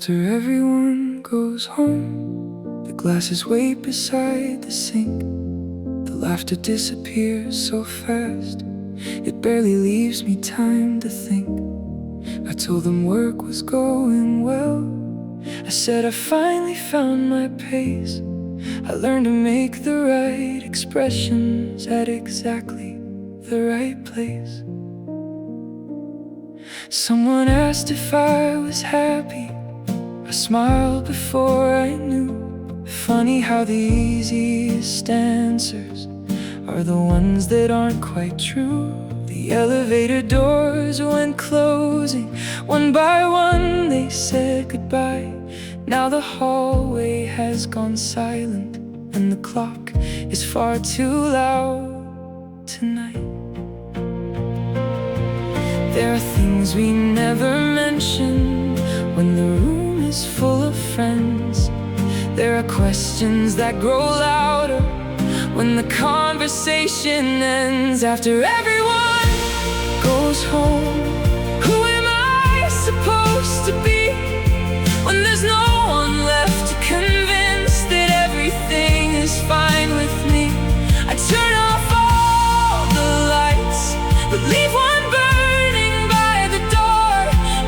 After everyone goes home, the glasses wait beside the sink. The laughter disappears so fast, it barely leaves me time to think. I told them work was going well. I said I finally found my pace. I learned to make the right expressions at exactly the right place. Someone asked if I was happy. I smiled before I knew. Funny how the easiest answers are the ones that aren't quite true. The elevator doors went closing. One by one they said goodbye. Now the hallway has gone silent, and the clock is far too loud tonight. There are things we never mention when the room is full of friends. There are questions that grow louder when the conversation ends. After everyone goes home, who am I supposed to be when there's no one left to convince that everything is fine with me? I turn off all the lights, but leave one burning by the door.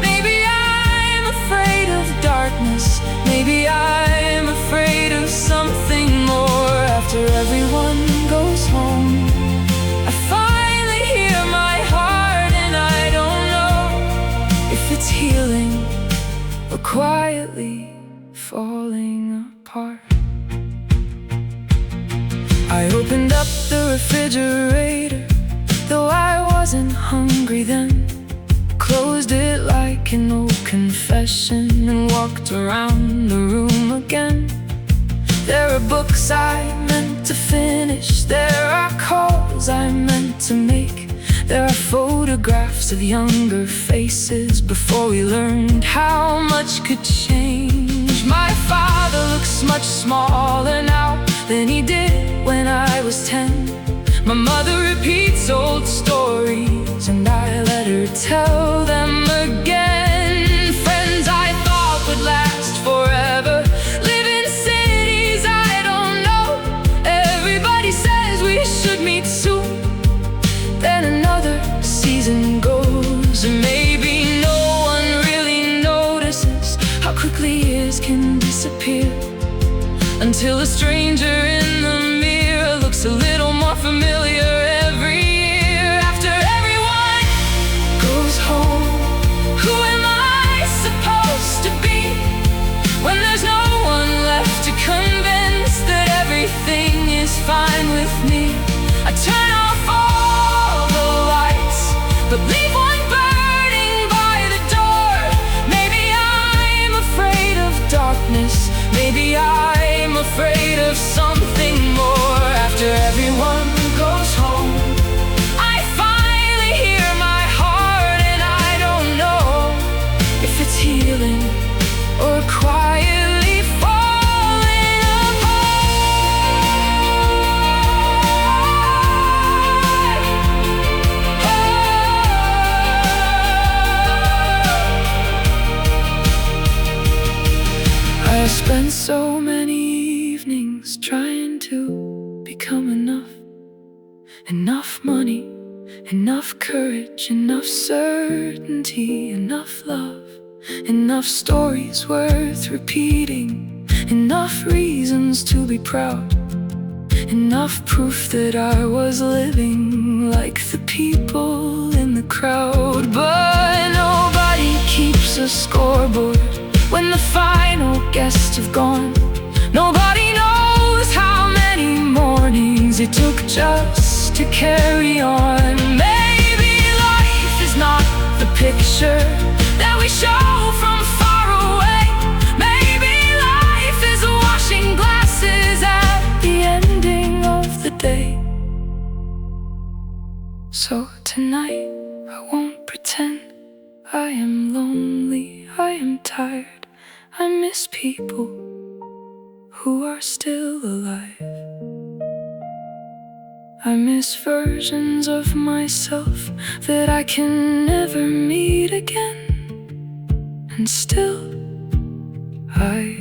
Maybe I'm afraid of darkness. Maybe I'm afraid of something more. After everyone goes home, I finally hear my heart, and I don't know if it's healing or quietly falling apart. I opened up the refrigerator, though I wasn't hungry then. Closed it like an old confession and walked around the room again. There are books I meant to finish. There are calls I meant to make. There are photographs of younger faces before we learned how much could change. My father looks much smaller now than he did when I was 10. My mother repeats old stories, and I let her tell them again. Friends I thought would last forever live in cities I don't know. Everybody says we should meet soon. Then another season goes, and maybe no one really notices how quickly years can disappear, until a stranger in the mirror looks a little more familiar every year. After everyone goes home, who am I supposed to be when there's no one left to convince that everything is fine with me? I turn off all the lights, but leave one burning by the door. Maybe I'm afraid of darkness. Maybe I'm afraid of something more. After everyone goes home, I finally hear my heart, and I don't know if it's healing or quietly falling apart. I spent so many evenings trying to become enough. Enough money, enough courage, enough certainty, enough love, enough stories worth repeating, enough reasons to be proud, enough proof that I was living like the people in the crowd. But nobody keeps a scoreboard when the final guests have gone. Nobody knows how many mornings it took just to carry on. Maybe life is not the picture that we show from far away. Maybe life is washing glasses at the ending of the day. So tonight I won't pretend I am lonely, I am tired. I miss people who are still alive. I miss versions of myself that I can never meet again. And still I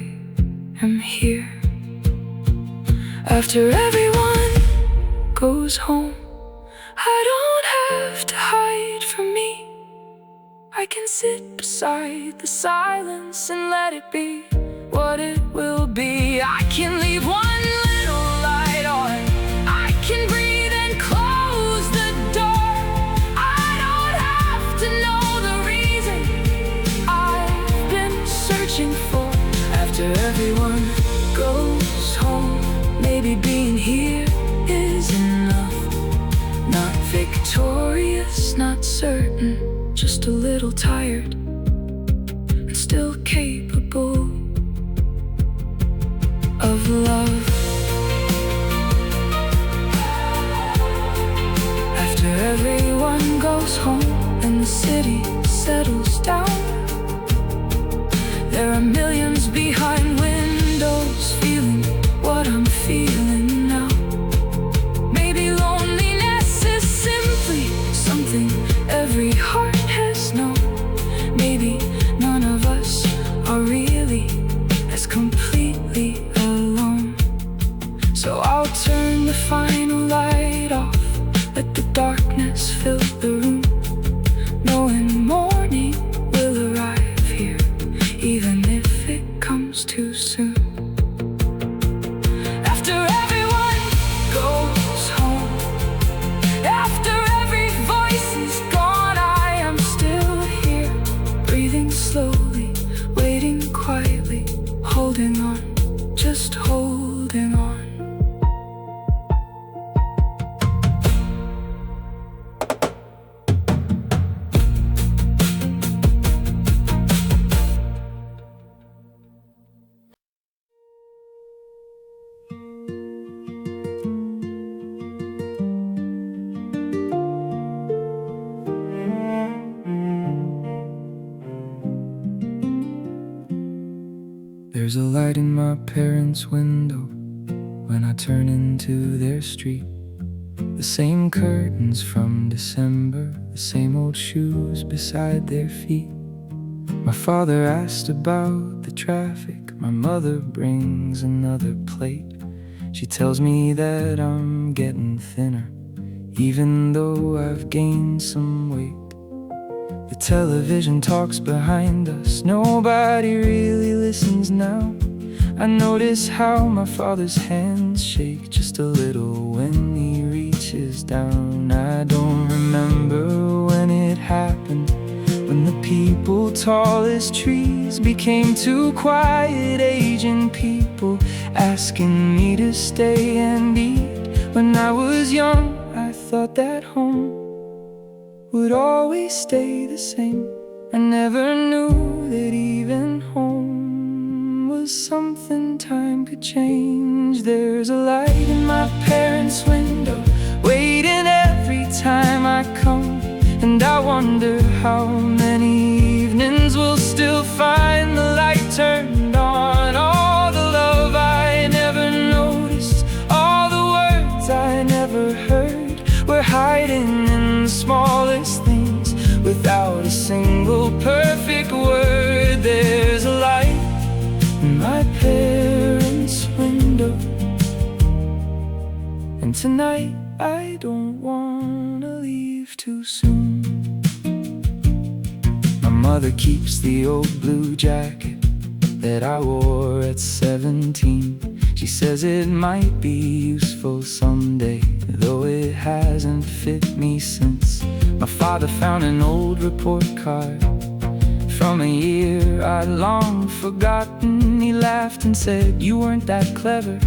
am here. After everyone goes home, I don't have to hide from me. I can sit beside the silence and let it be what it will be. I can leave one little light on. I can breathe and close the door. I don't have to know the reason I've been searching for. After everyone goes home, maybe being here is enough. Not victorious, not certain, just a little tired and still capable of love. After everyone goes home and the city settles down, there are millions behind windows feeling what I'm feeling now. Maybe loneliness is simply something every heart has known. Maybe none of us are really as completely alone. So I'll turn the final light off, let the darkness fill the room, knowing morning will arrive here, even if it comes too soon. After everyone goes home, after every voice is gone, I am still here, breathing slowly, waiting quietly, holding on, just holding on. There's a light in my parents' window when I turn into their street. The same curtains from December, the same old shoes beside their feet. My father asked about the traffic, my mother brings another plate. She tells me that I'm getting thinner, even though I've gained some weight. The television talks behind us, nobody really listens now. I notice how my father's hands shake just a little when he reaches down. I don't remember when it happened, when the people tall as trees became too quiet, aging people asking me to stay and eat. When I was young, I thought that home would always stay the same. I never knew that even home was something time could change. There's a light in my parents' window, waiting every time I come. And I wonder how many evenings we'll still find the light turned on. All the love I never noticed, all the words I never heard, were hiding in the smallest things, without a single perfect word. There's a light in my parents' window, and tonight I don't wanna leave too soon. My mother keeps the old blue jacket that I wore at 17. She says it might be useful someday, though it hasn't fit me since. My father found an old report card from a year I'd long forgotten. He laughed and said, "You weren't that clever."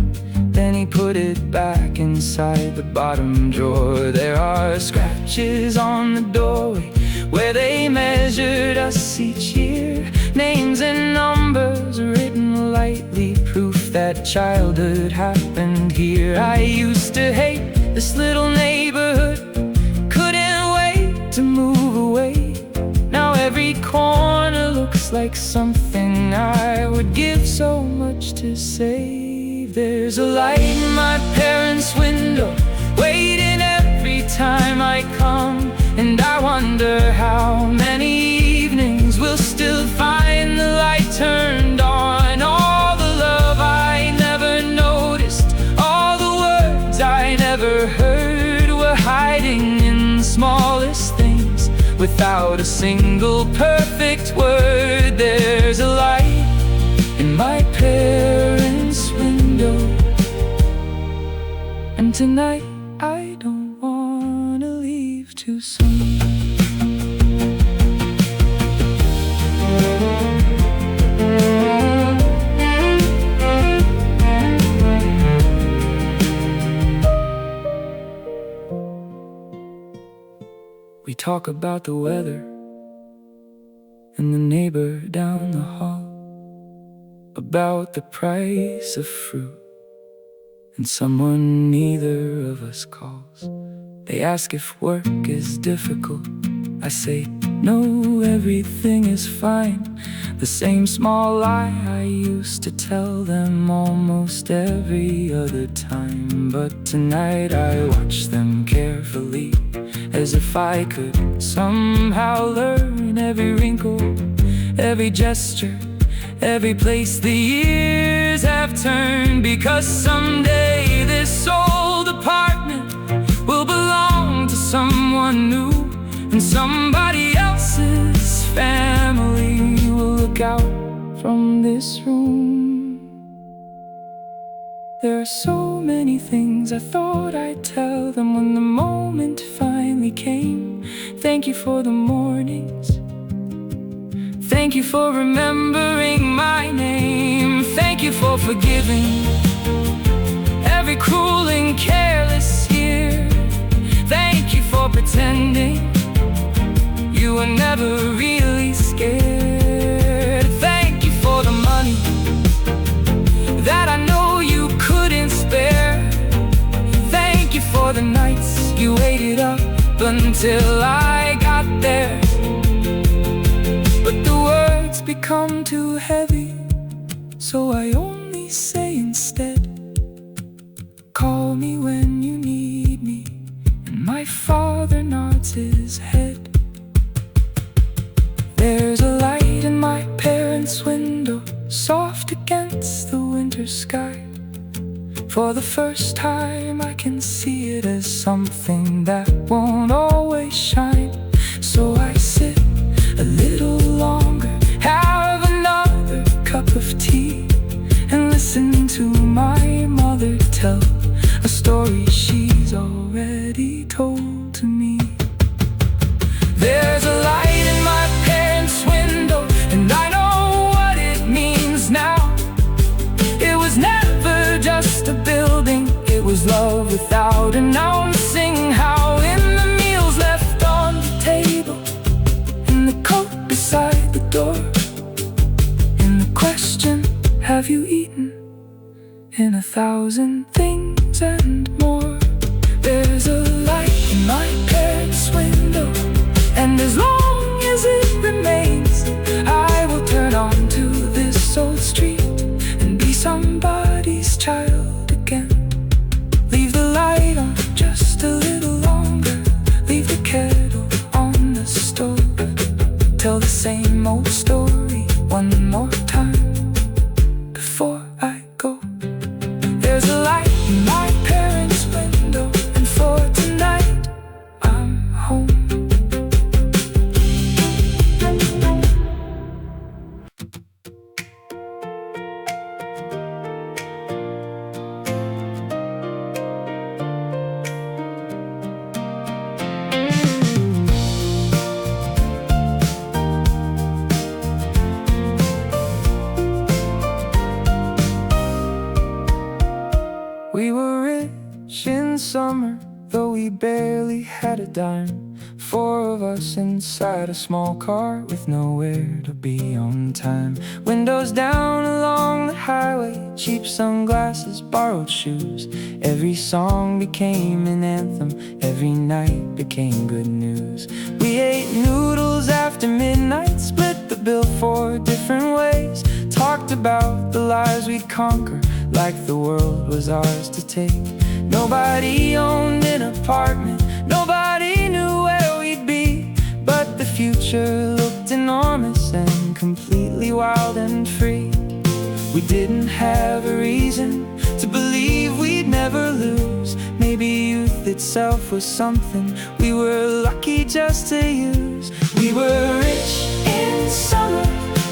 Then he put it back inside the bottom drawer. There are scratches on the doorway where they measured us each year, names and numbers written lightly, proof that childhood happened here. I used to hate this little neighborhood, couldn't wait to move away. Now every corner looks like something I would give so much to save. There's a light in my parents' window, waiting every time I come. And I wonder how many evenings we'll still find the light turned on. single perfect word. There's a light in my parents' window, and tonight I don't wanna leave too soon. We talk about the weather and the neighbor down the hall, about the price of fruit and someone neither of us calls. They ask if work is difficult. I say no, everything is fine. The same small lie I used to tell them almost every other time. But tonight I watch them carefully, as if I could somehow learn every wrinkle, every gesture, every place the years have turned. Because someday this old apartment will belong to someone new, and somebody else's family will look out from this room. There are so many things I thought I'd tell them when the moment finally came. Thank you for the mornings. Thank you for remembering my name. Thank you for forgiving every cruel and careless year. Thank you for pretending you were never really scared. Thank you for the money that I know you couldn't spare. Thank you for the nights you waited up until I got there. But the words become too heavy, so I only say instead, call me when you need me. And my father nods his head. There's a light in my parents' window, soft against the winter sky. For the first time I can see it as something that won't always shine. So I sit a little longer, have another cup of tea, and listen to my mother tell a story she's already told to me. There's a light in my parents' window, and I know what it means now. It was never just a building, it was love without announcing how. In the meals left on the table, in the coat beside the door, in the question, have you eaten? In 1,000 things and more. There's a light in my parents' window, and as long as it remains, I will turn onto this old street and be somebody's child again. Leave the light on just a little longer, leave the kettle on the stove, tell the same old story one more time before I go. There's a light in my parents' window, and for tonight I'm home. We were rich in summer, though we barely had a dime. 4 of us inside a small car with nowhere to be on time. Windows down along the highway, cheap sunglasses, borrowed shoes. Every song became an anthem, every night became good news. We ate noodles after midnight, split the bill 4 different ways. Talked about the lives we'd conquer, like the world was ours to take. Nobody owned an apartment, nobody knew where we'd be, but the future looked enormous and completely wild and free. We didn't have a reason to believe we'd never lose. Maybe youth itself was something we were lucky just to use. We We were rich in summer,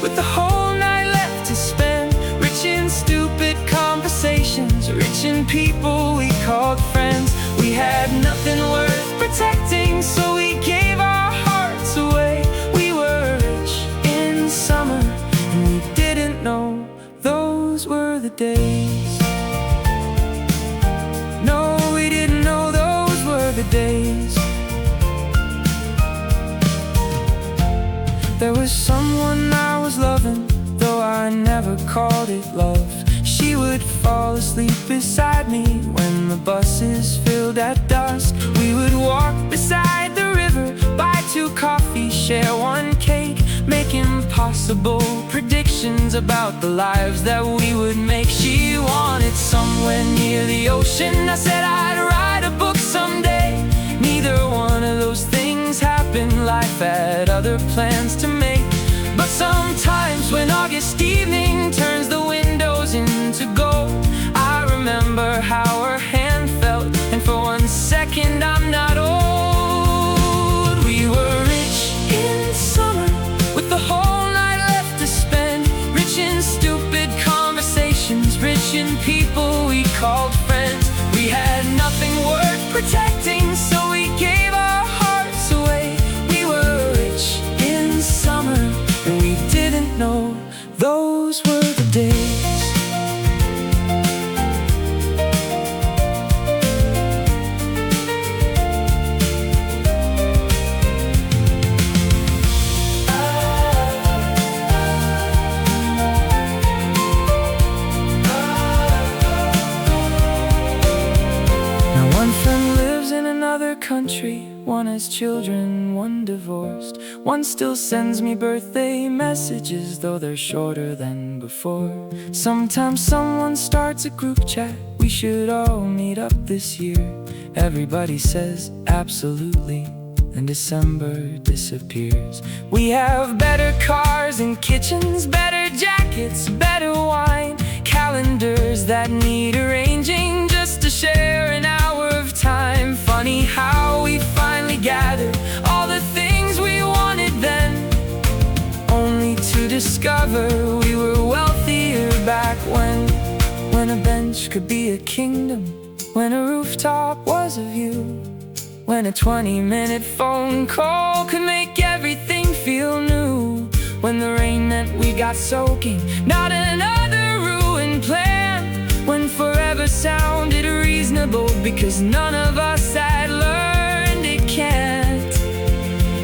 with the whole night left to spend. Rich in stupid conversations, rich in people we called friends. We had nothing worth protecting, so we gave our hearts away. We were rich in summer, and we didn't know those were the days. No, we didn't know those were the days. There was someone I was loving, though I never called it love. She would fall asleep beside me when the buses filled at dusk. We would walk beside the river, buy 2 coffees, share 1 cake, make impossible predictions about the lives that we would make. She wanted somewhere near the ocean, I said I'd write a book someday. Neither one of those things happened. Life had other plans to make. But sometimes when August evening turns the windows into gold, I remember how her hand felt, and for 1 second I'm not old. We were rich in summer, with the whole night left to spend. Rich in stupid conversations, rich in people we called friends. We had nothing worth protecting, so we gave our hearts away. We were rich in summer, and we didn't know those were the days. Now one friend lives in another country, 1 has children, 1 divorced. 1 still sends me birthday messages, though they're shorter than before. Sometimes someone starts a group chat, we should all meet up this year. Everybody says absolutely, then December disappears. We have better cars and kitchens, better jackets, better wine, calendars that need arranging just to share an hour of time. Funny how we finally gathered all the things we wanted then, only to discover we were wealthier back when. When a bench could be a kingdom, when a rooftop was a view, when a 20-minute phone call could make everything feel new, when the rain meant we got soaking, not another ruined plan, when forever sounded reasonable because none of us had learned it can't.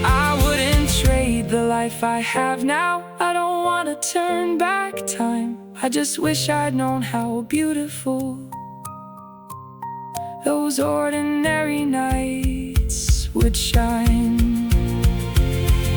I wouldn't trade the life I have now. I don't want to turn back time. I just wish I'd known how beautiful those ordinary nights would shine.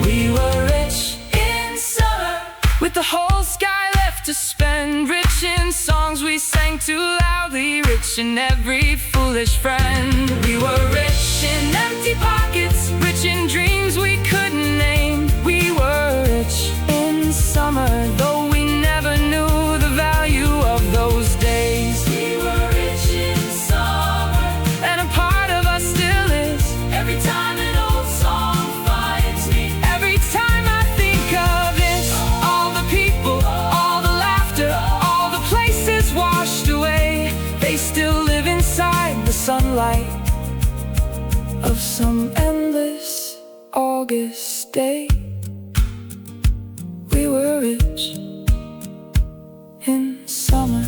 We were rich in summer, with the whole sky left to spend. Rich in songs we sang too loudly, rich in every foolish friend. We were rich in empty pockets, rich in dreams we couldn't name. We were rich in summer, though we never knew the value of those days. We were rich in summer, and a part of us still is. Every time an old song finds me, every time I think of it, all the people, all the laughter, all the places washed away, they still live inside the sunlight of some endless August day. We were rich in summer.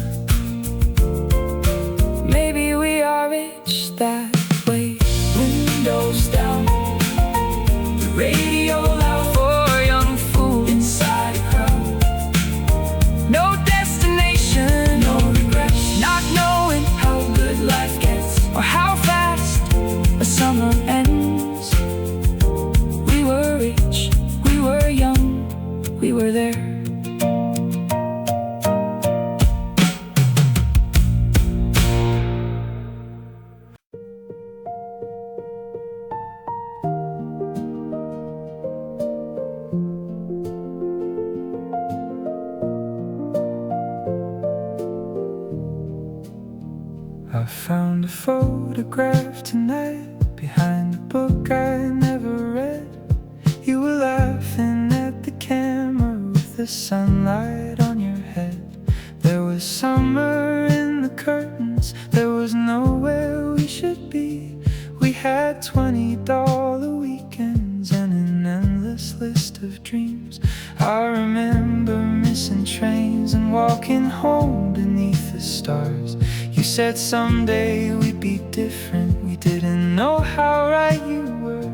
Maybe we are rich that way. Windows down, the radio loud for a young fool inside a crowd. No destination, no regrets, not knowing how good life gets or how fast a summer ends. We were rich, we were young, we were there. I found a photograph tonight behind a book I never read. You were laughing the sunlight on your head. There was summer in the curtains. There was nowhere we should be. We had $20 weekends and an endless list of dreams. I remember missing trains and walking home beneath the stars. You said someday we'd be different. We didn't know how right you were.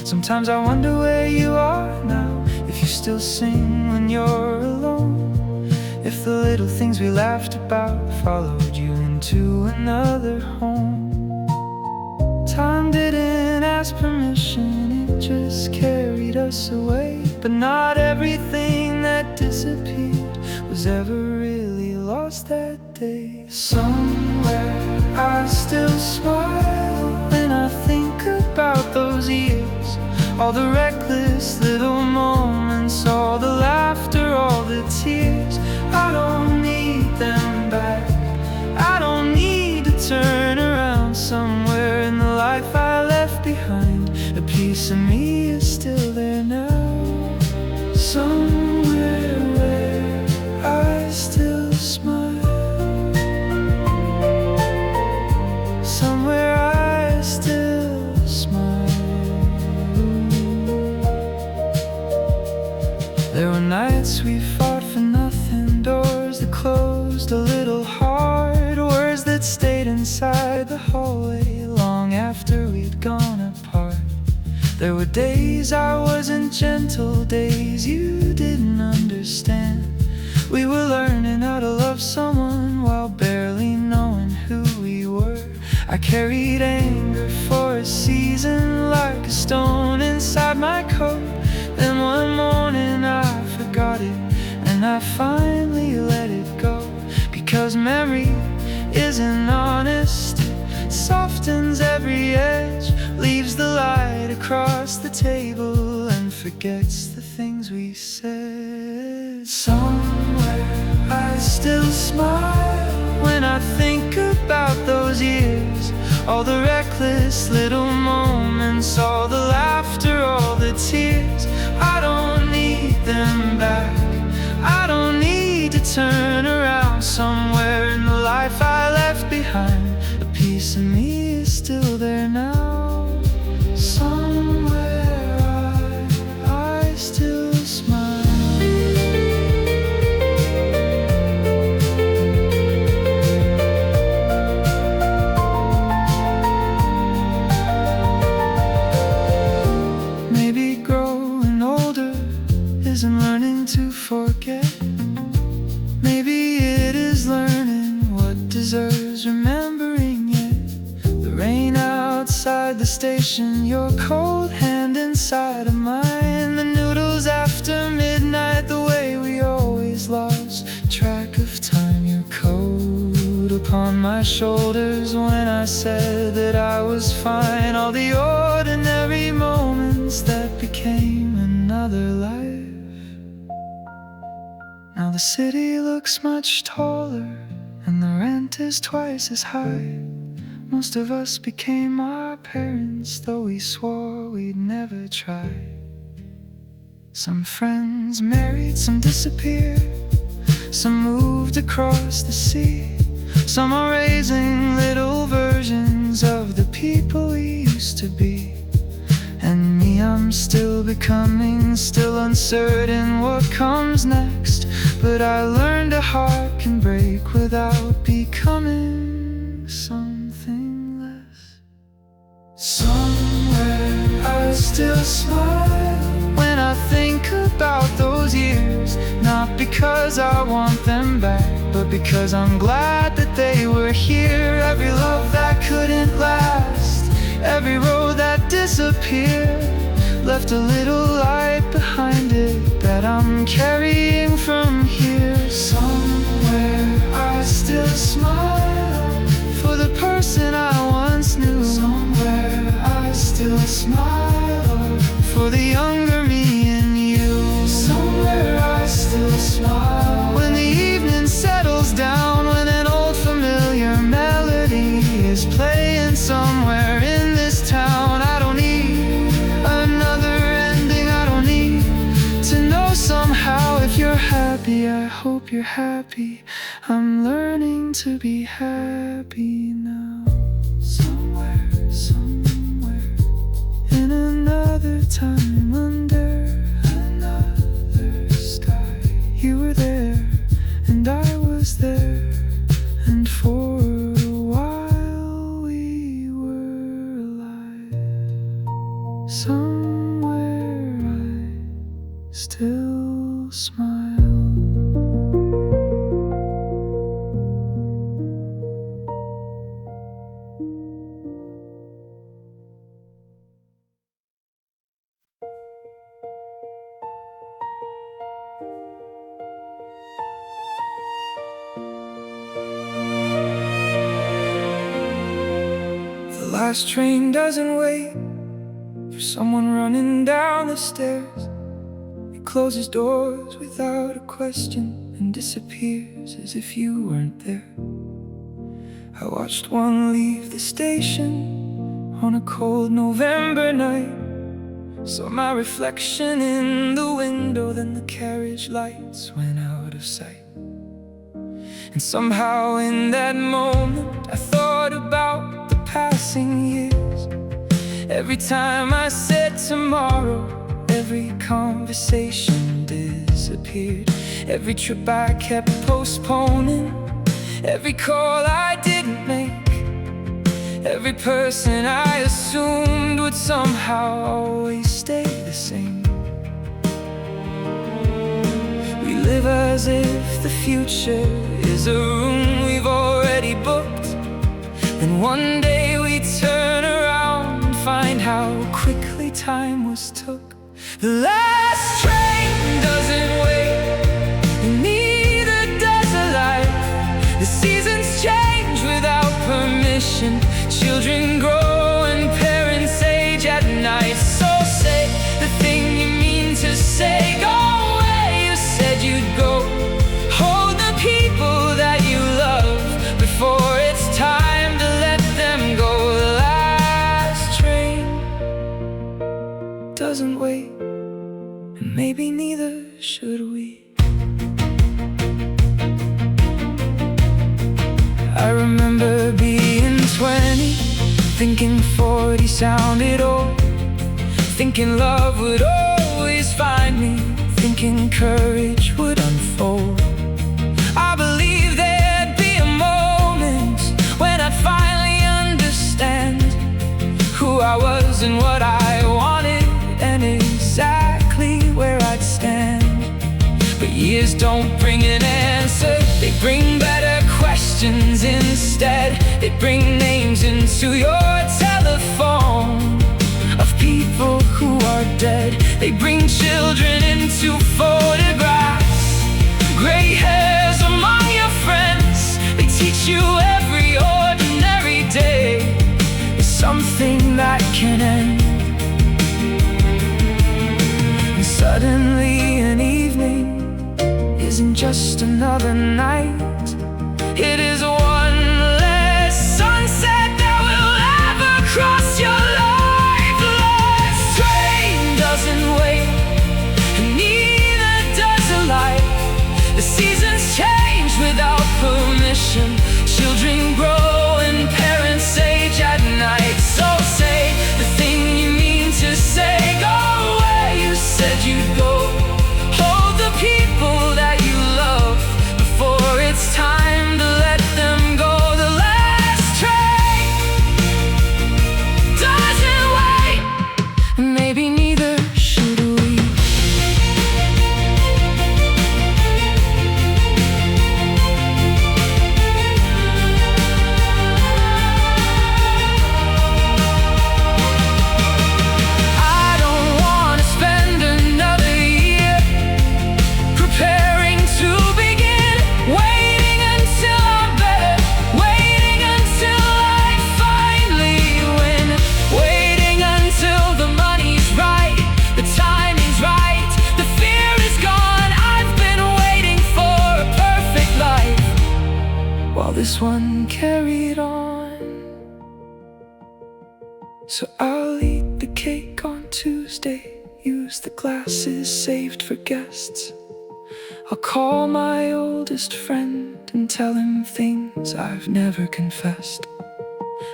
Sometimes I wonder where you are now, if you still sing when you're alone, if the little things we laughed about followed you into another home. Time didn't ask permission, it just carried us away. But not everything that disappeared was ever really lost that day. Somewhere I still smile when I think about those years, all the reckless little moments, all the laughter, all the tears. I don't need them back. I don't need to turn around. Somewhere in the life I left behind, a piece of me is still there now. Somewhere where I still smile. Somewhere I still smile. There were nights we fought for nothing, doors that closed a little hard, words that stayed inside the hallway long after we'd gone apart. There were days I wasn't gentle, days you didn't understand. We were learning how to love someone while barely knowing who we were. I carried anger for a season like a stone inside my coat. Then one morning I forgot it, and I finally let it go. Because memory isn't honest, it softens every edge, leaves the light across the table, and forgets the things we said. Somewhere I still smile when I think about those years, all the reckless little moments, all the laughter, all the tears. I don't need them back. I don't need to turn around. Somewhere in the life I left behind, a piece of me is still there now. Somewhere I still smile. Maybe growing older isn't learning to forget. Maybe it is learning what deserves remembering yet. The rain outside the station, your cold hand inside of mine, the noodles after midnight, the way we always lost track of time, your coat upon my shoulders when I said that I was fine, all the ordinary moments that became another life. Now the city looks much taller, and the rent is twice as high. Most of us became our parents, though we swore we'd never try. Some friends married, some disappeared, some moved across the sea. Some are raising little versions of the people we used to be. And me, I'm still becoming, still uncertain what comes next. But I learned a heart can break without becoming something less. Somewhere I still smile when I think about those years, not because I want them back, but because I'm glad that they were here. Every love that couldn't last, every road that disappeared, left a little light behind it that I'm carrying from here. Somewhere I still smile for the person I once knew. Somewhere I still smile for the younger me and you. Somewhere I still smile when the evening settles down, when an old familiar melody is playing somewhere in this town. I don't need another ending, I don't need to know somehow if you're I'm learning to be happy now. Somewhere, somewhere, in another time, under another sky. You were there, and I was there, and for a while we were alive. Somewhere I still smile. The last train doesn't wait for someone running down the stairs. It closes doors without a question and disappears as if you weren't there. I watched one leave the station on a cold November night. Saw my reflection in the window, then the carriage lights went out of sight. And somehow in that moment I thought about the passing years. Every time I said tomorrow, every conversation disappeared. Every trip I kept postponing, every call I didn't make, every person I assumed would somehow always stay the same. We live as if the future is a room we've already booked. Then one day we turn around and find how quickly time was took. The last train doesn't wait, and neither does a life. The seasons change without permission. Children grow and parents age at night. So say the thing you mean to say. Go where you said you'd go. Hold the people that you love before it's time to let them go. The last train doesn't wait, and maybe neither should we. I remember being 20, thinking 40 sounded old, thinking love would always find me, thinking courage would unfold. I believed there'd be a moment when I'd finally understand who I was and what I wanted, and exactly where I'd stand. But years don't bring an answer, they bring better questions instead. They bring names into your telephone of people who are dead. They bring children into photographs, gray hairs among your friends. They teach you every ordinary day is something that can end. And suddenly an evening isn't just another night. It is one less sunset that will ever cross your life. The last train doesn't wait, and neither does a life. The seasons change without permission. Children grow and parents age at night. So say the thing you mean to say. Go where you said you'd go. Hold the people that you love before it's time to let them go. The last train doesn't wait, and maybe neither should we. I don't want to spend another year preparing to begin, waiting until I'm better, waiting until I finally win, waiting until the money's right, the timing's right, the fear is gone. I've been waiting for a perfect life, while this one carried on. So I'll eat the cake on Tuesday, use the glasses saved for guests. I'll call my oldest friend and tell him things I've never confessed.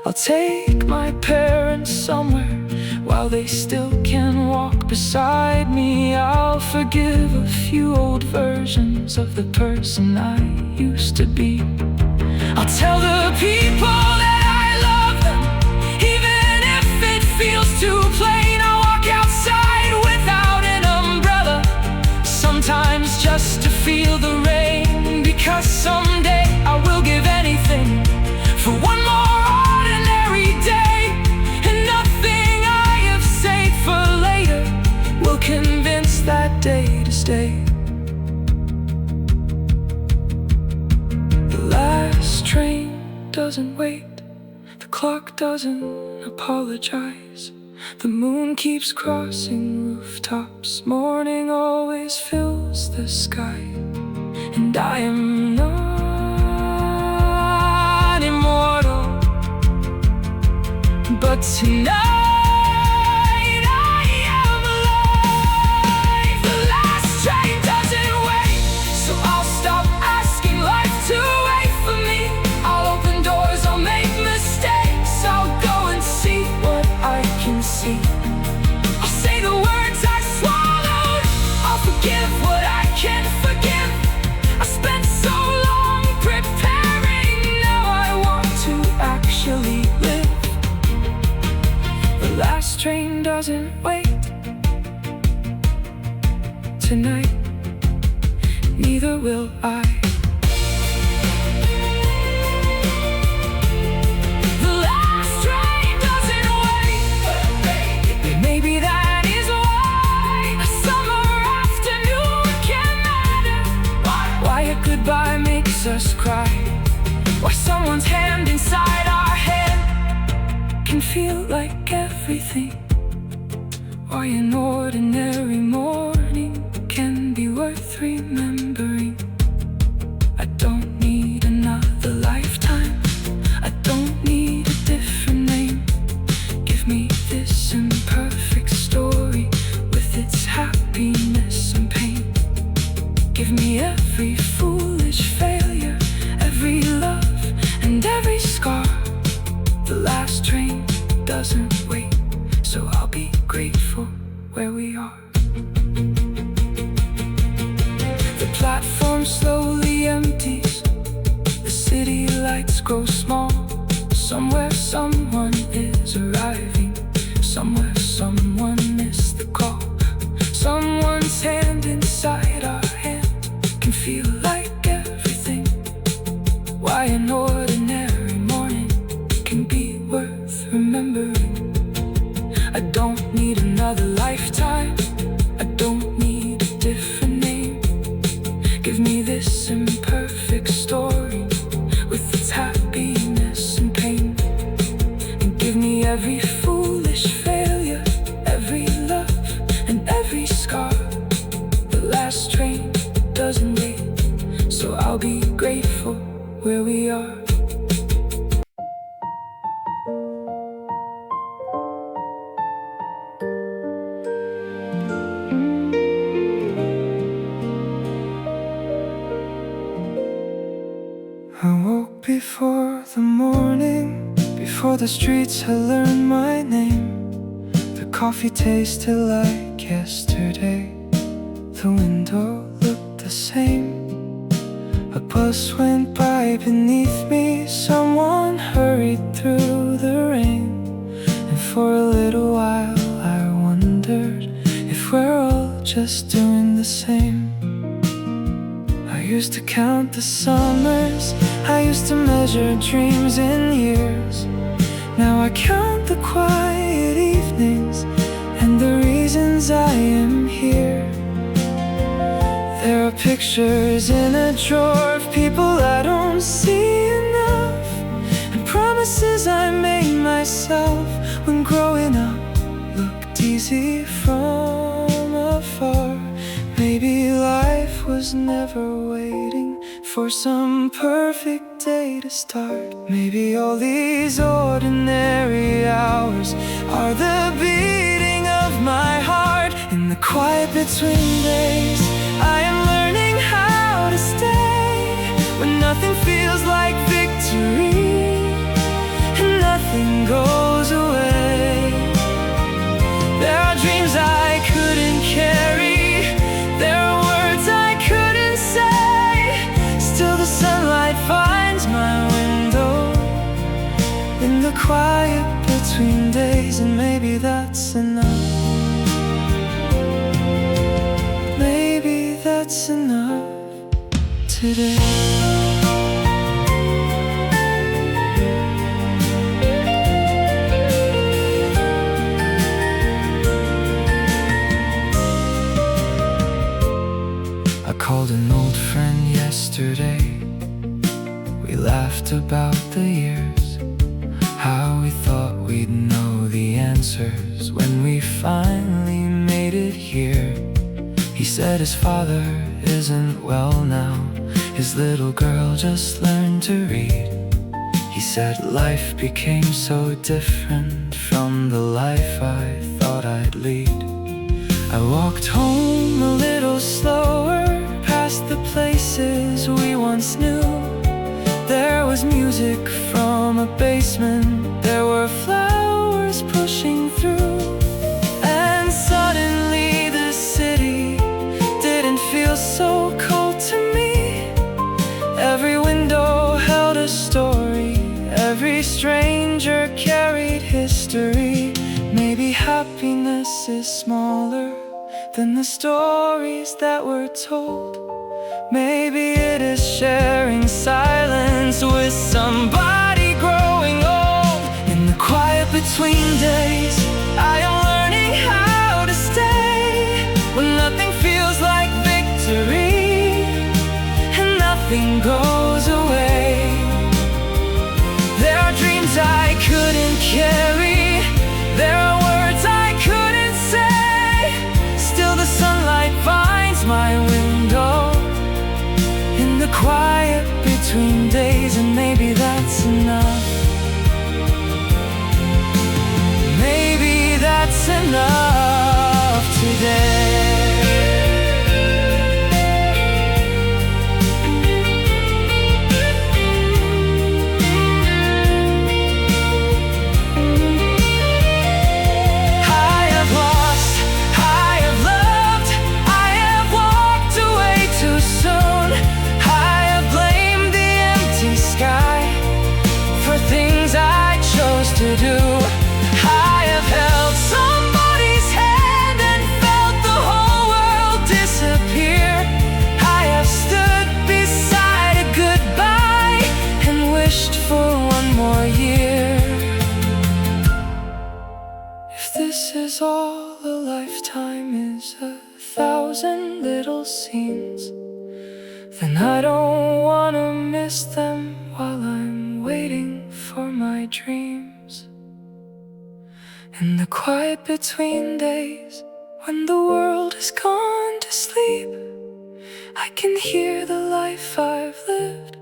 I'll take my parents somewhere while they still can walk beside me. I'll forgive a few old versions of the person I used to be. I'll tell the people that I love them, even if it feels too plain. I'll walk outside without an umbrella, sometimes just to feel the rain. Because someday I will give anything for one more ordinary day, and nothing I have saved for later will convince that day to stay. The last train doesn't wait, the clock doesn't apologize. The moon keeps crossing rooftops, morning always fills the sky. And I am not immortal, but tonight I am alive. The last train doesn't wait, so I'll stop asking life to wait for me. I'll open doors, I'll make mistakes, I'll go and see what I can see. I'll say the words I swallowed, I'll forgive what I can't forgive. I spent so long preparing, now I want to actually live. The last train doesn't wait. Tonight, neither will I. The last train doesn't wait. Maybe that is why a summer afternoon can matter. Why a goodbye makes us cry. Why someone's hand inside our head can feel like everything. Why an ordinary morning can be worth remembering. I don't need another lifetime, I don't need a different name. Give me this imperfect story with its happiness and pain. Give me every foolish failure, every love and every scar. The last train doesn't wait, so I'll be grateful where we are. The platform slowly empties, the city lights grow small. Somewhere someone is arriving, somewhere someone missed the call. Someone's hand inside our hand can feel like everything. Why an ordinary morning can be worth remembering. I don't need another lifetime, I don't need a different name. Give me this imperfect story with its happiness and pain. And give me every foolish failure, every love and every scar. The last train doesn't wait, so I'll be grateful where we are. I woke before the morning, before the streets had learned my name. The coffee tasted like yesterday, the window looked the same. A bus went by beneath me, someone hurried through the rain. And for a little while I wondered if we're all just doing the same. I used to count the summers, I used to measure dreams in years. Now I count the quiet evenings and the reasons I am here. There are pictures in a drawer of people I don't see enough, and promises I made myself when growing up looked easy from afar. Maybe life was never waiting for some perfect day to start. Maybe all these ordinary hours are the beating of my heart. In the quiet between days, I am learning how nothing feels like victory, and nothing goes away. There are dreams I couldn't carry, there are words I couldn't say. Still the sunlight finds my window in the quiet between days, and maybe that's enough. Maybe that's enough today. I called an old friend yesterday. We laughed about the years, how we thought we'd know the answers when we finally made it here. He said his father isn't well now, his little girl just learned to read. He said life became so different from the life I thought I'd lead. I walked home a little slower, past the places we once knew. There was music from a basement, there were flowers pushing through. And suddenly the city didn't feel so cold to me. Every window held a story, every stranger carried history. Maybe happiness is smaller than the stories that were told. Maybe it is sharing silence with somebody growing old. In the quiet between days, I am learning how to stay when nothing feels like victory and nothing goes away. There are dreams I couldn't carry, there are words I couldn't say. Still the sunlight finds my window in the quiet between days, and maybe that's enough. Maybe that's enough today. I have lost, I have loved, I have walked away too soon. I have blamed the empty sky for things I chose to do. I have held somebody's hand and felt the whole world disappear. I have stood beside a goodbye and wished for one more year. If this is all a lifetime is, 1,000 little scenes, then I don't wanna miss them while I'm waiting for my dreams. In the quiet between days, when the world has gone to sleep, I can hear the life I've lived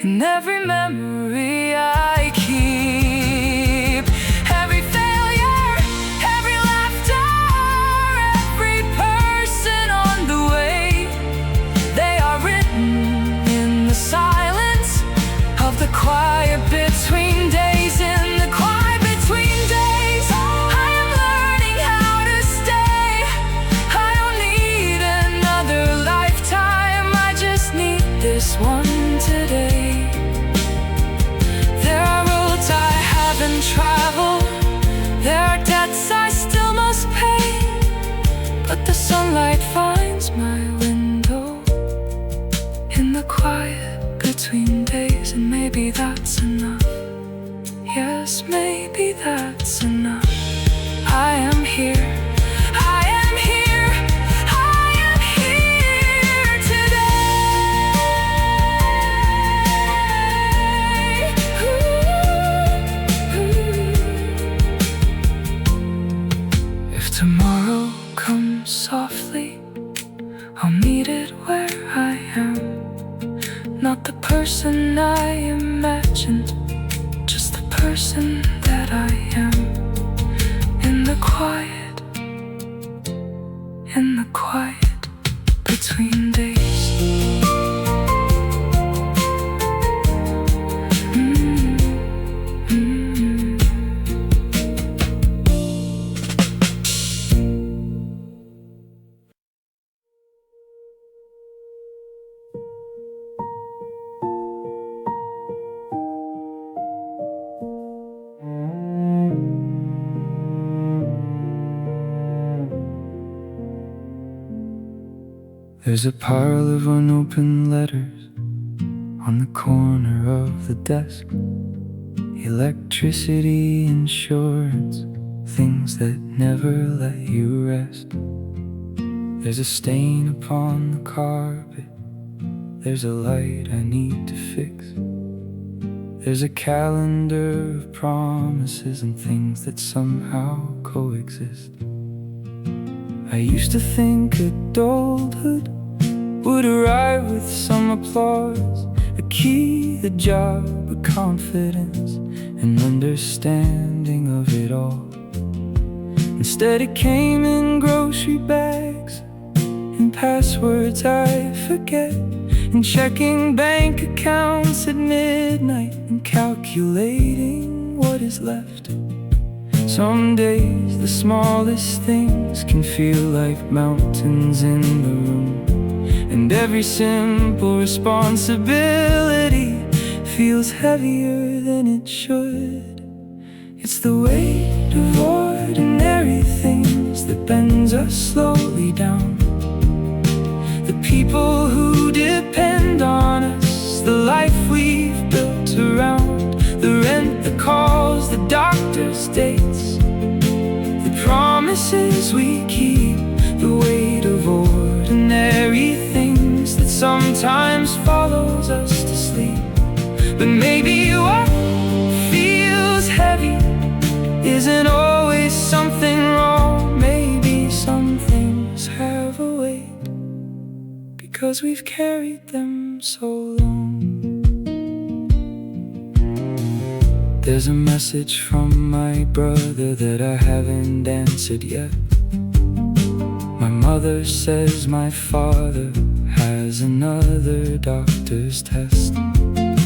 in every memory I keep. Every failure, every laughter, every person on the way, they are written in the silence of the quiet between days. In the quiet between days, I am learning how to stay. I don't need another lifetime, I just need this one today. There are roads I haven't traveled, there are debts I still must pay, but the sunlight finds my window in the quiet between days, and maybe that's enough. Yes, maybe that's enough. I am here, I am here, I am here today. If tomorrow comes softly, I'll meet it where I am. Not the person I imagined, just the person that I am. In the quiet between days. There's a pile of unopened letters on the corner of the desk. Electricity, insurance, things that never let you rest. There's a stain upon the carpet. There's a light I need to fix. There's a calendar of promises and things that somehow coexist. I used to think adulthood would arrive with some applause, a key, a job, a confidence, an understanding of it all. Instead it came in grocery bags, in passwords I forget, in checking bank accounts at midnight, and calculating what is left. Some days the smallest things can feel like mountains in the room, and every simple responsibility feels heavier than it should. It's the weight of ordinary things that bends us slowly down. The people who depend on us, the life we've built around, the rent, the calls, the doctor's dates, the promises we keep, the weight of ordinary things that sometimes follows us to sleep. But maybe what feels heavy isn't always something wrong. Maybe some things have a weight because we've carried them so long. There's a message from my brother that I haven't answered yet. My mother says my father has another doctor's test.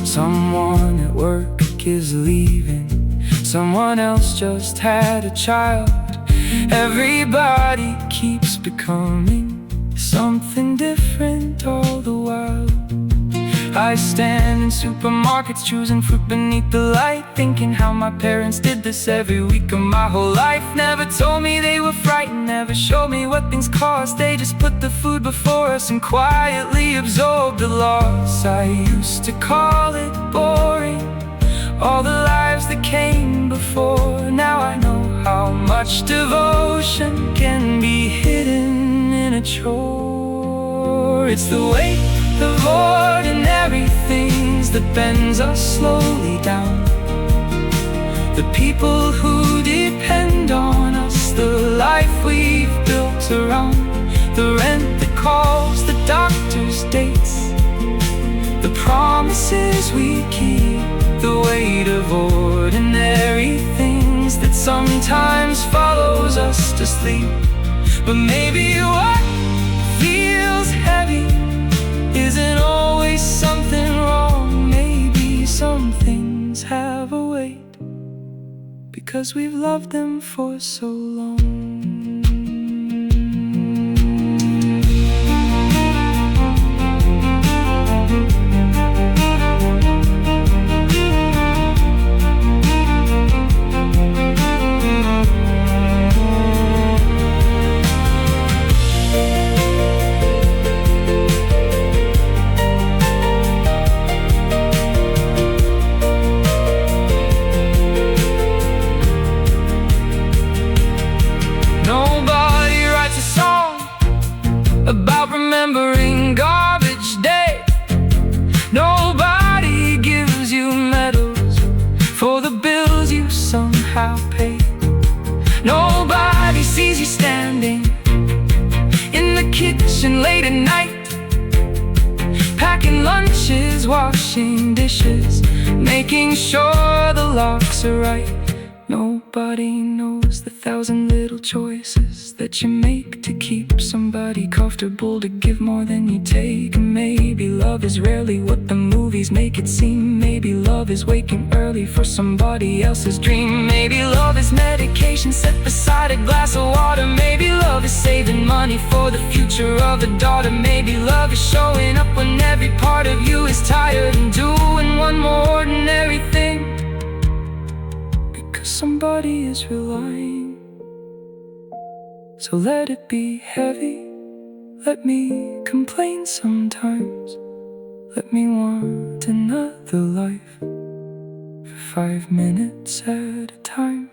Someone at work is leaving, someone else just had a child. Everybody keeps becoming something different all the while. I stand in supermarkets choosing fruit beneath the light, thinking how my parents did this every week of my whole life. Never told me they were frightened, never showed me what things cost. They just put the food before us and quietly absorbed the loss. I used to call it boring, all the lives that came before. Now I know how much devotion can be hidden in a chore. It's the weight of ordinary things that bends us slowly down. The people who depend on us, the life we've built around, the rent, the calls, the doctor's dates, the promises we keep, the weight of ordinary things that sometimes follows us to sleep. But maybe what feels heavy isn't always something wrong. Maybe some things have a weight because we've loved them for so long. About remembering garbage day. Nobody gives you medals for the bills you somehow pay. Nobody sees you standing in the kitchen late at night, packing lunches, washing dishes, making sure the locks are right. Nobody knows the thousand little choices that you make to keep somebody comfortable, to give more than you take. And maybe love is rarely what the movies make it seem. Maybe love is waking early for somebody else's dream. Maybe love is medication set beside a glass of water. Maybe love is saving money for the future of a daughter. Maybe love is showing up when every part of you is tired and doing one more ordinary thing because somebody is relying. So let it be heavy, Let me complain sometimes. Let me want another life for 5 minutes at a time.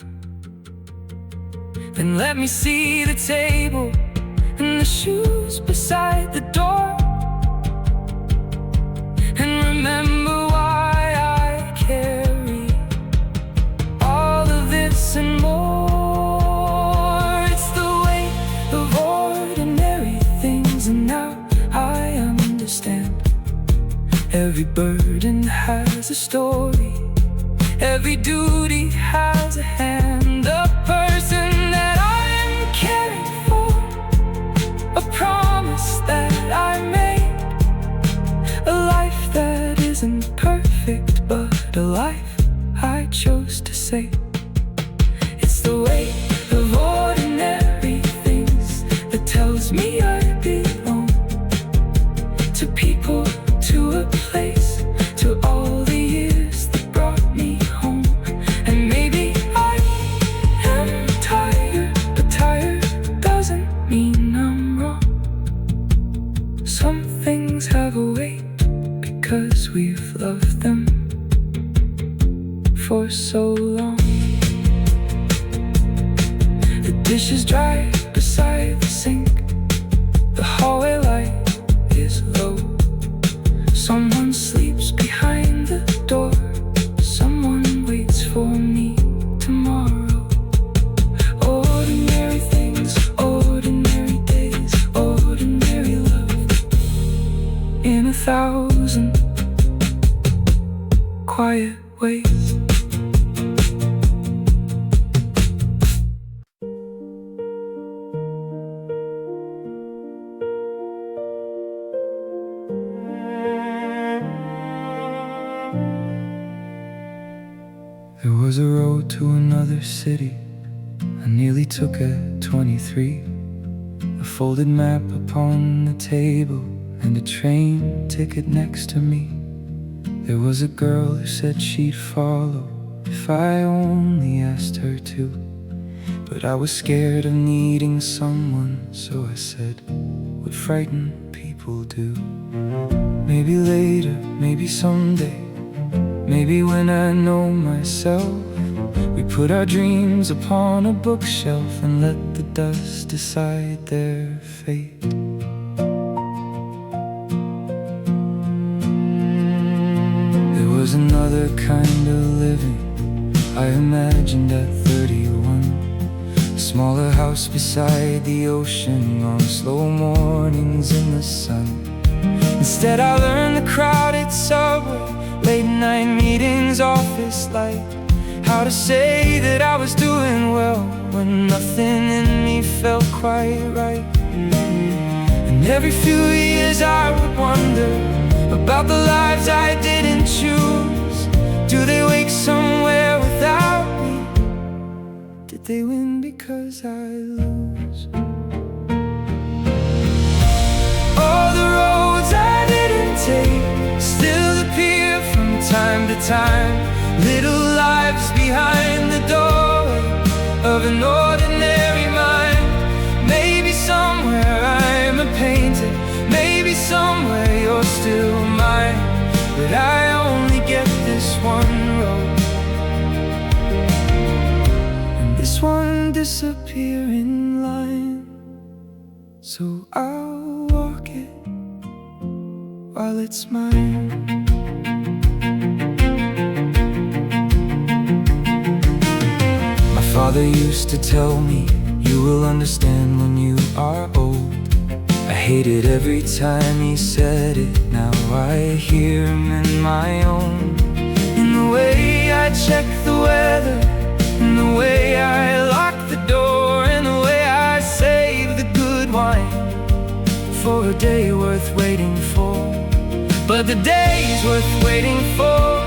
Then let me see the table and the shoes beside the door, and remember why I carry all of this and more. It's the weight of ordinary things, and now I understand. Every burden has a story, every duty has a hand. The person that I'm caring for, a promise that I made, a life that isn't perfect, but a life I chose to save. It's the weight of ordinary things that tells me I belong to people, to a place, to all the years that brought me home. And maybe I am tired, but tired doesn't mean I'm wrong. Some things have a weight because we've loved them for so long. The dish is dry beside the sink, the hallway light is low. Someone sleeps behind the door, someone waits for me tomorrow. Ordinary things, ordinary days, ordinary love, in 1,000 quiet ways. There was a road to another city I nearly took at 23. A folded map upon the table and a train ticket next to me. There was a girl who said she'd follow if I only asked her to. But I was scared of needing someone, so I said what frightened people do. Maybe later, maybe someday, maybe when I know myself, we put our dreams upon a bookshelf and let the dust decide their fate. There was another kind of living I imagined at 31. A smaller house beside the ocean on slow mornings in the sun. Instead I learned the crowded subway, late night meetings, office light, how to say that I was doing well when nothing in me felt quite right. And every few years I would wonder about the lives I didn't choose. Do they wake somewhere without me? Did they win because I lose? All the roads I didn't take still appear from time to time. Little lives behind the doorway of an ordinary mind. Maybe somewhere I'm a painter, maybe somewhere you're still mine. But I only get this one road, and this one disappear in line. So I'll walk it while it's mine. My father used to tell me, you will understand when you are old. I hated every time he said it, now I hear him in my own. In the way I check the weather, in the way I lock the door, in the way I save the good wine for a day worth waiting for. But the days worth waiting for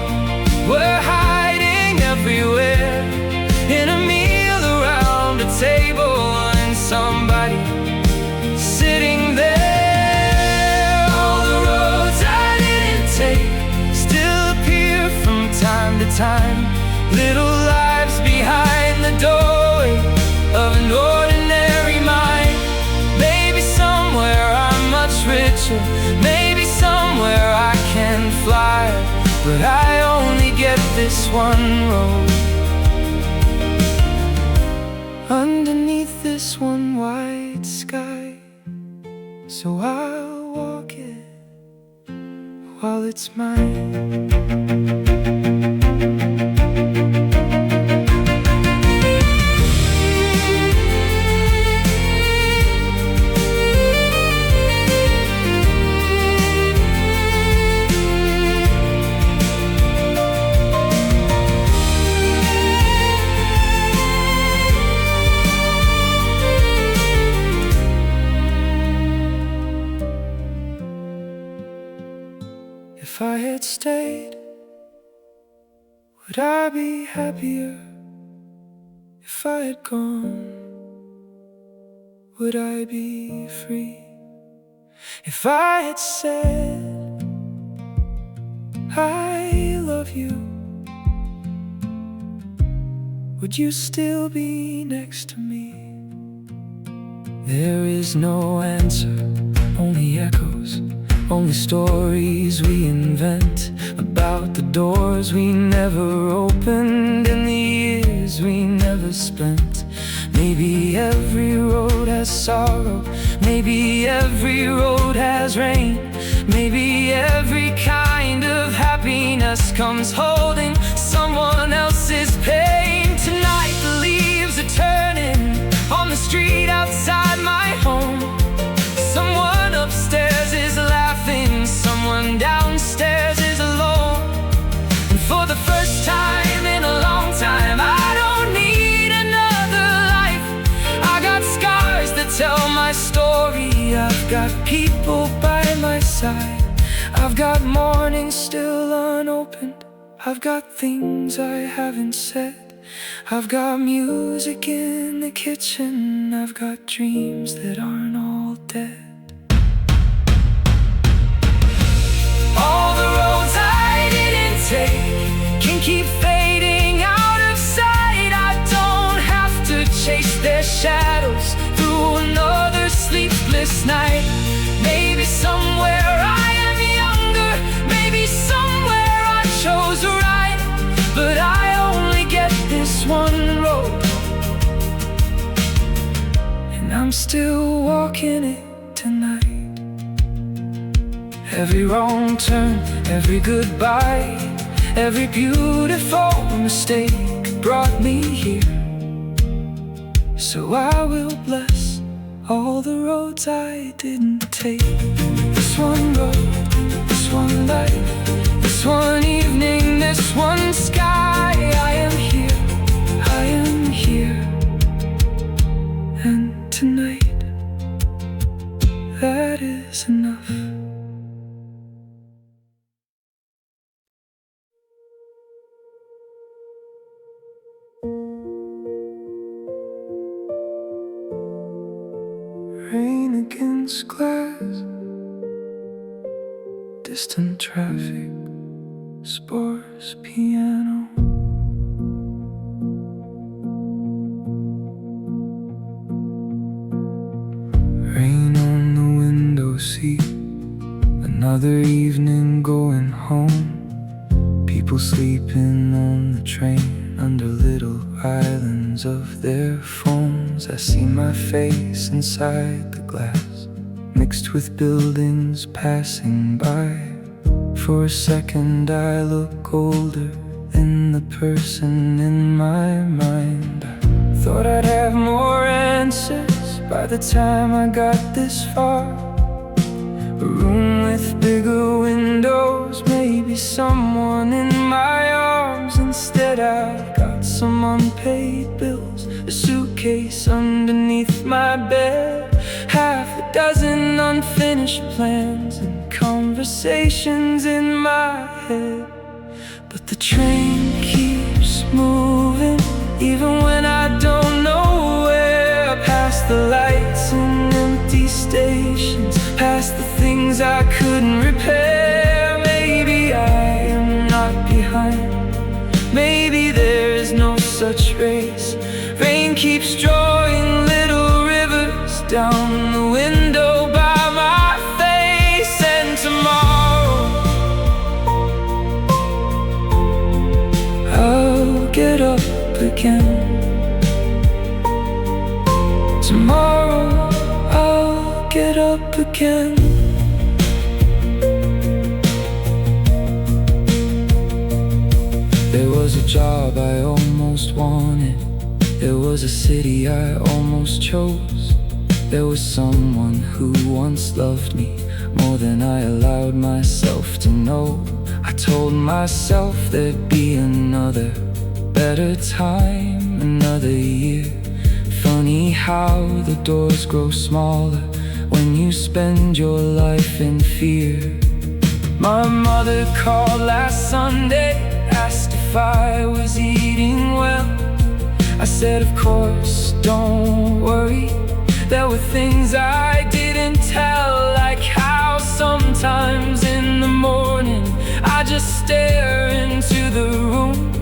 were hiding everywhere, in a meal around a table and somebody sitting there. All the roads I didn't take still appear from time to time. Little lives behind the doorway of an ordinary mind. Maybe somewhere I'm this one road, underneath this one white sky. So I'll walk it while it's mine. If I had stayed, would I be happier? If I had gone, would I be free? If I had said, I love you, would you still be next to me? There is no answer, only echoes, only stories we invent about the doors we never opened and the years we never spent. Maybe every road has sorrow, maybe every road has rain, maybe every kind of happiness comes holding someone else's pain. Tonight the leaves are turning on the street outside my home. Someone upstairs is laughing, someone downstairs is alone. And for the first time in a long time, I don't need another life. I got scars that tell my story, I've got people by my side, I've got mornings still unopened, I've got things I haven't said, I've got music in the kitchen, I've got dreams that aren't all dead. All the roads I didn't take can keep fading out of sight. I don't have to chase their shadows through another sleepless night. Maybe somewhere I am younger, maybe somewhere I chose right, but I only get this one road, and I'm still walking it tonight. Every wrong turn, every goodbye, every beautiful mistake brought me here. So I will bless all the roads I didn't take. This one road, this one life, this one evening, this one sky. I am here, I am here. And tonight, that is enough. Rain against glass, distant traffic, sparse piano. Rain on the window seat, another evening going home. People sleeping on the train under little islands of their phones. I see my face inside the glass, mixed with buildings passing by. For a second I look older than the person in my mind. I thought I'd have more answers by the time I got this far. A room with bigger windows, maybe someone in my arms. Instead I got some unpaid bills, a suitcase underneath my bed, half a dozen unfinished plans and conversations in my head. But the train keeps moving, even when I don't know where. Past the lights and empty stations, past the things I couldn't repair. Maybe I am not behind, maybe there is no such race. Rain keeps drawing little rivers down the window by my face. And tomorrow again. Tomorrow I'll get up again. There was a job I almost wanted. There was a city I almost chose. There was someone who once loved me more than I allowed myself to know. I told myself there'd be another better time, another year. Funny how the doors grow smaller when you spend your life in fear. My mother called last Sunday, asked if I was eating well. I said, of course, don't worry. There were things I didn't tell, like how sometimes in the morning I just stare into the room,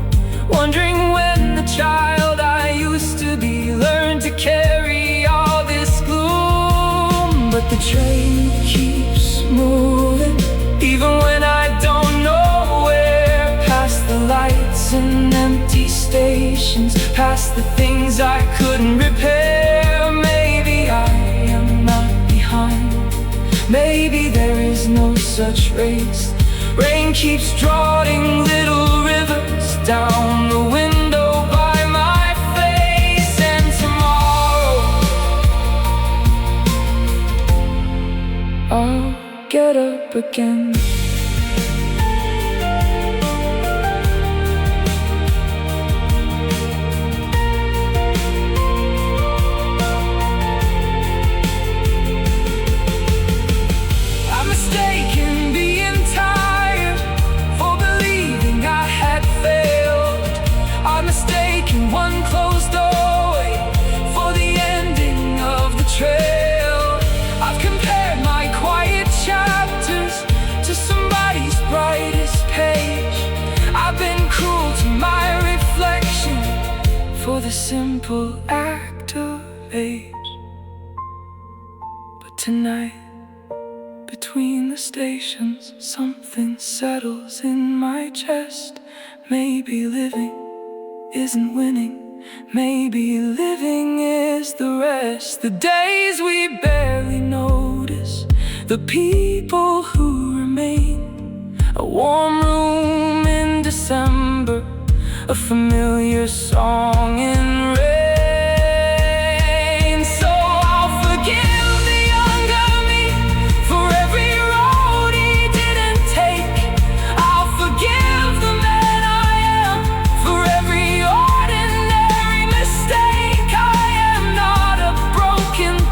wondering when the child I used to be learned to carry all this gloom. But the train keeps moving, even when I don't know where. Past the lights and empty stations, past the things I couldn't repair. Maybe I am not behind, maybe there is no such race. Rain keeps drawing little rivers down the window by my face. And tomorrow I'll get up again. One closed doorway for the ending of the trail. I've compared my quiet chapters to somebody's brightest page. I've been cruel to my reflection for the simple act of age. But tonight, between the stations, something settles in my chest. Maybe living isn't winning, maybe living is the rest. The days we barely notice, the people who remain. A warm room in December, a familiar song in rain. So I'll forgive the younger me for every road he didn't take. I'll forgive the man I am for every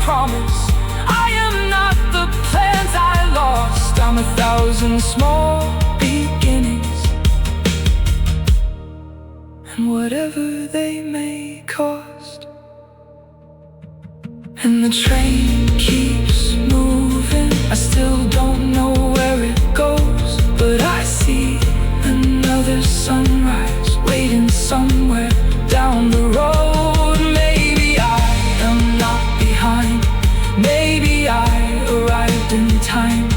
promise. I am not the plans I lost. I'm 1,000 small beginnings, and whatever they may cost. And the train keeps moving, I still don't know where it goes, but I see another sunrise waiting somewhere down the road. Maybe I am not behind, maybe I arrived in time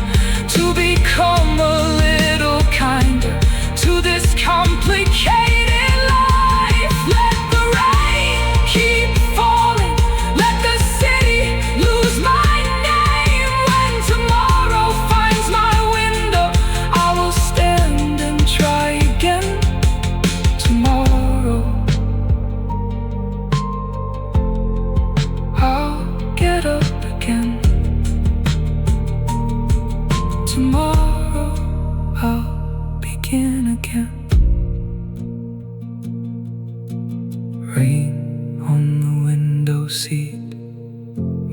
to become a little kinder to this complicated life. Let the rain keep falling, let the city lose my name. When tomorrow finds my window, I will stand and try again. Tomorrow I'll get up again. Tomorrow I'll begin again. Rain on the window seat,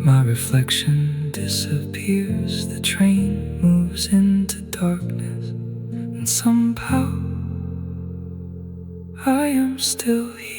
my reflection disappears. The train moves into darkness, and somehow I am still here.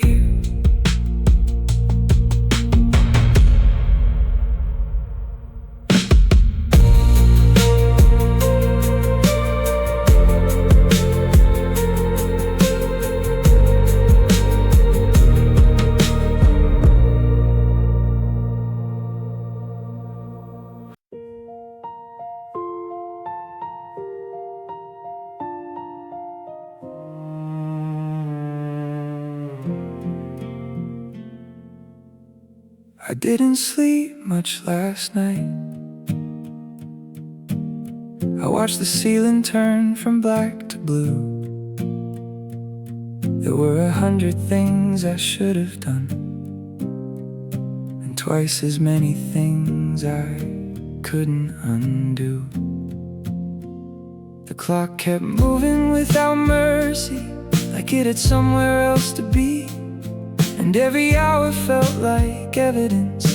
I didn't sleep much last night. I watched the ceiling turn from black to blue. There were 100 things I should have done, and twice as many things I couldn't undo. The clock kept moving without mercy, like it had somewhere else to be. And every hour felt like evidence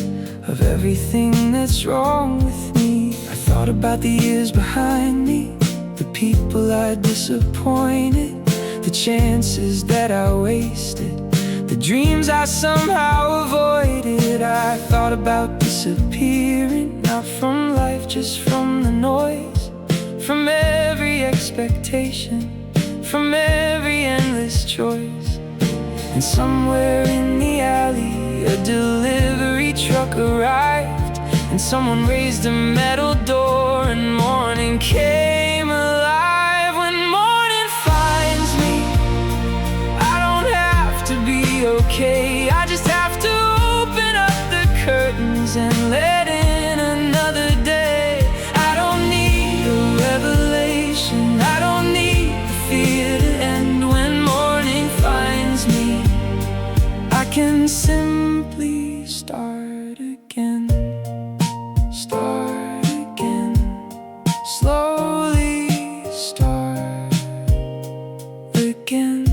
of everything that's wrong with me. I thought about the years behind me, the people I disappointed, the chances that I wasted, the dreams I somehow avoided. I thought about disappearing, not from life, just from the noise, from every expectation, from every endless choice. And somewhere in the alley, a delivery truck arrived, and someone raised a metal door, and morning came alive. When morning finds me, I don't have to be okay. I just have to open up the curtains and let in another day. I don't need a revelation, I don't need the fear to end. When morning finds me, I can simply start again. Start again. Slowly start again.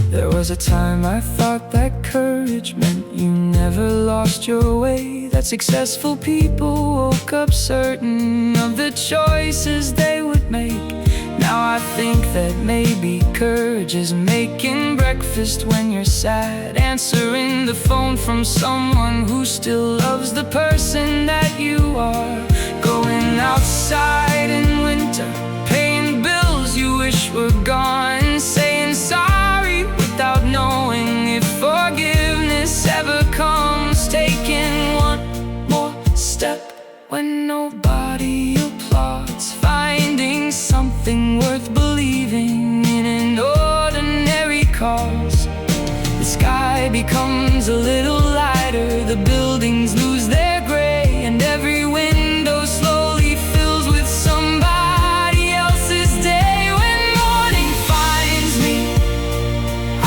There was a time I thought that courage meant you never lost your way, that successful people woke up certain of the choices they would make. Now I think that maybe courage is making breakfast when you're sad, answering the phone from someone who still loves the person that you are, going outside in winter, paying bills you wish were gone, saying sorry without knowing if forgiveness ever comes, taking one more step when nobody applauds, finding something worth believing in an ordinary cause. The sky becomes a little lighter, the buildings lose their gray, and every window slowly fills with somebody else's day. When morning finds me,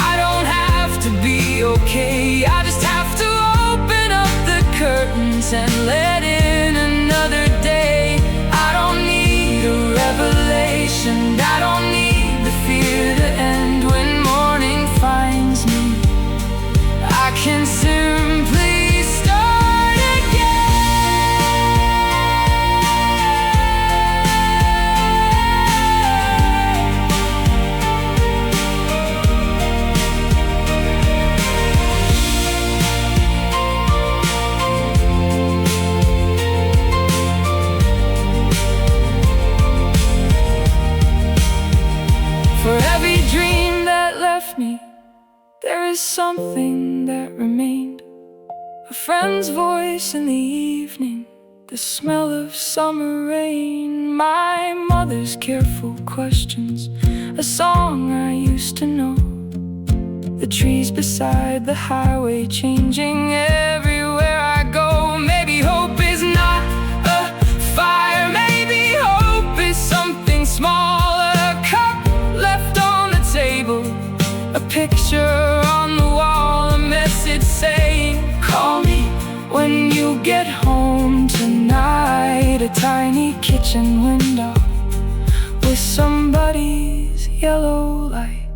I don't have to be okay. I just have to open up the curtains and let in another day. I don't need a revelation, I don't need the fear to end. When morning finds me, I can simply start again. For every dream that left me, there is something that remained. A friend's voice in the evening, the smell of summer rain, my mother's careful questions, a song I used to know, the trees beside the highway changing everywhere I go. Maybe hope is not a fire, maybe hope is something small, a cup left on the table, a picture on the wall, a message saying, call me when you get home tonight. A tiny kitchen window with somebody's yellow light.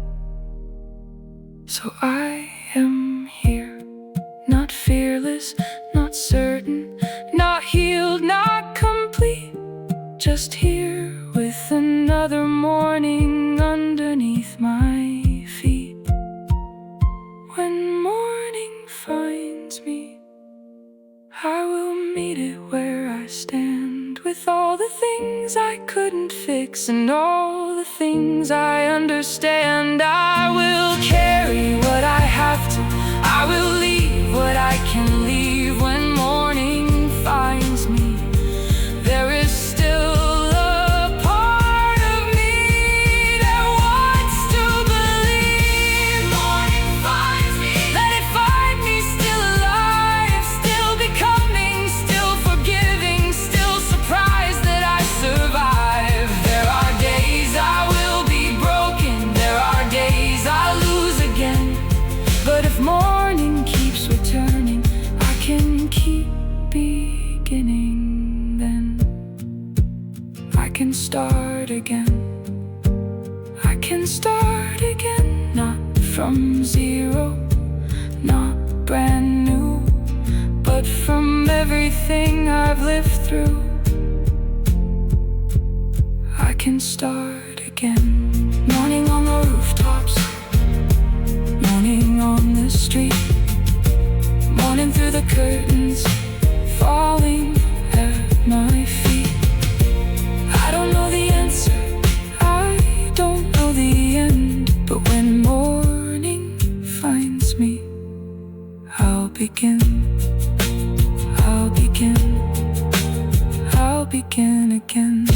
So I am here, not fearless, not certain, not healed, not complete, just here with another morning underneath my feet. When morning finds me, I will meet it where I stand, with all the things I couldn't fix and all the things I understand. I will carry what I have to, I will leave what I can leave. When morning finds me, there is still a part of me that wants to believe. Morning finds me, let it find me still alive. from zero, not brand new, but from everything I've lived through, I can start again. Morning on the rooftops, morning on the street, morning through the curtains, falling at my feet. I don't know the answer, I don't know the end, but when morning finds me, I'll begin, I'll begin, I'll begin again.